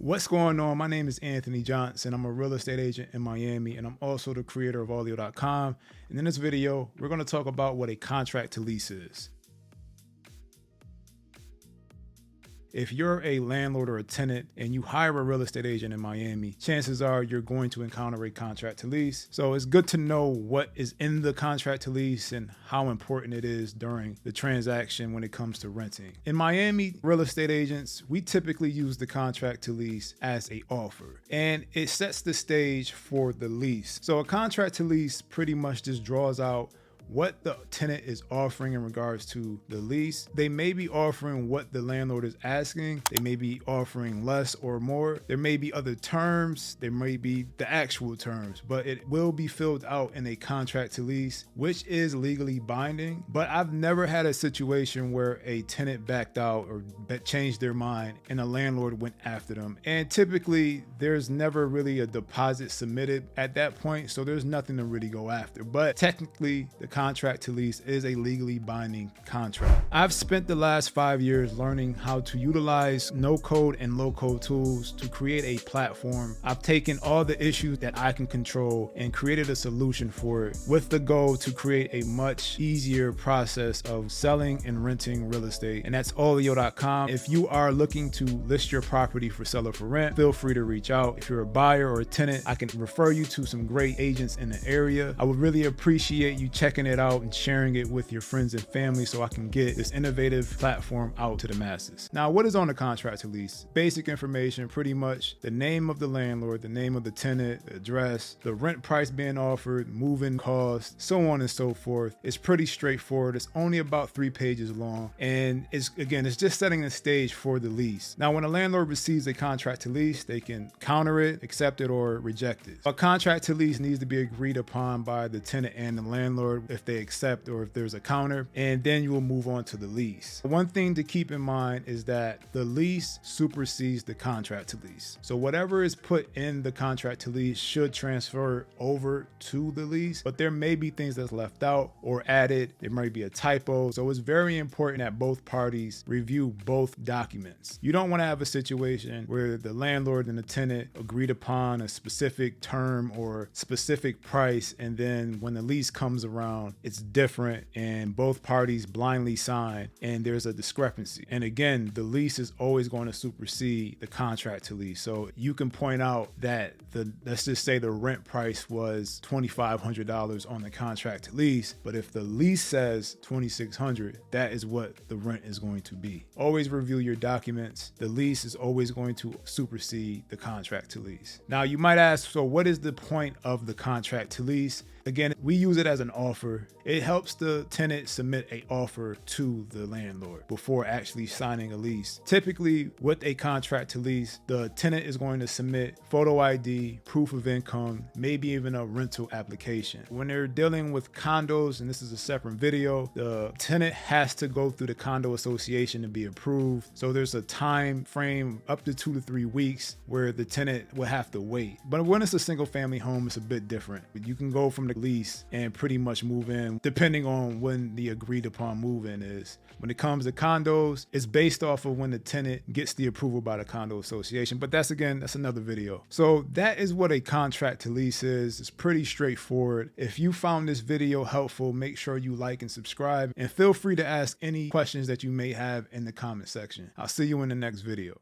What's going on? My name is Anthony Johnson. I'm a real estate agent in Miami, and I'm also the creator of Allio.com. And in this video, we're going to talk about what a contract to lease is. If you're a landlord or a tenant and you hire a real estate agent in Miami, chances are you're going to encounter a contract to lease. So it's good to know what is in the contract to lease and how important it is during the transaction when it comes to renting. In Miami, real estate agents, we typically use the contract to lease as an offer, and it sets the stage for the lease. So a contract to lease pretty much just draws out what the tenant is offering in regards to the lease. They may be offering what the landlord is asking. They may be offering less or more. There may be other terms. There may be the actual terms, but it will be filled out in a contract to lease, which is legally binding. But I've never had a situation where a tenant backed out or changed their mind and a landlord went after them. And typically there's never really a deposit submitted at that point, so there's nothing to really go after. But technically, the contract to lease is a legally binding contract. I've spent the last 5 years learning how to utilize no-code and low-code tools to create a platform. I've taken all the issues that I can control and created a solution for it with the goal to create a much easier process of selling and renting real estate. And that's Allio.com. If you are looking to list your property for sale or for rent, feel free to reach out. If you're a buyer or a tenant, I can refer you to some great agents in the area. I would really appreciate you checking it out and sharing it with your friends and family so I can get this innovative platform out to the masses. Now, what is on the contract to lease? Basic information, pretty much the name of the landlord, the name of the tenant, the address, the rent price being offered, move-in cost, so on and so forth. It's pretty straightforward. It's only about 3 pages long, and it's just setting the stage for the lease. Now, when a landlord receives a contract to lease, they can counter it, accept it, or reject it. A contract to lease needs to be agreed upon by the tenant and the landlord if they accept or if there's a counter, and then you will move on to the lease. One thing to keep in mind is that the lease supersedes the contract to lease. So whatever is put in the contract to lease should transfer over to the lease, but there may be things that's left out or added. There might be a typo. So it's very important that both parties review both documents. You don't want to have a situation where the landlord and the tenant agreed upon a specific term or specific price, and then when the lease comes around, it's different and both parties blindly sign and there's a discrepancy. And again, the lease is always going to supersede the contract to lease. So you can point out that let's just say the rent price was $2,500 on the contract to lease, but if the lease says $2,600, that is what the rent is going to be. Always review your documents. The lease is always going to supersede the contract to lease. Now you might ask, so what is the point of the contract to lease? Again, we use it as an offer. It helps the tenant submit an offer to the landlord before actually signing a lease. Typically, with a contract to lease, the tenant is going to submit photo ID, proof of income, maybe even a rental application. When they're dealing with condos, and this is a separate video, the tenant has to go through the condo association to be approved. So there's a time frame up to 2 to 3 weeks where the tenant will have to wait. But when it's a single family home, it's a bit different. You can go from the lease and pretty much move in depending on when the agreed upon move-in is. When it comes to condos, it's based off of when the tenant gets the approval by the condo association, but that's another video. So that is what a contract to lease is. It's pretty straightforward. If you found this video helpful, make sure you like and subscribe, and feel free to ask any questions that you may have in the comment section. I'll see you in the next video.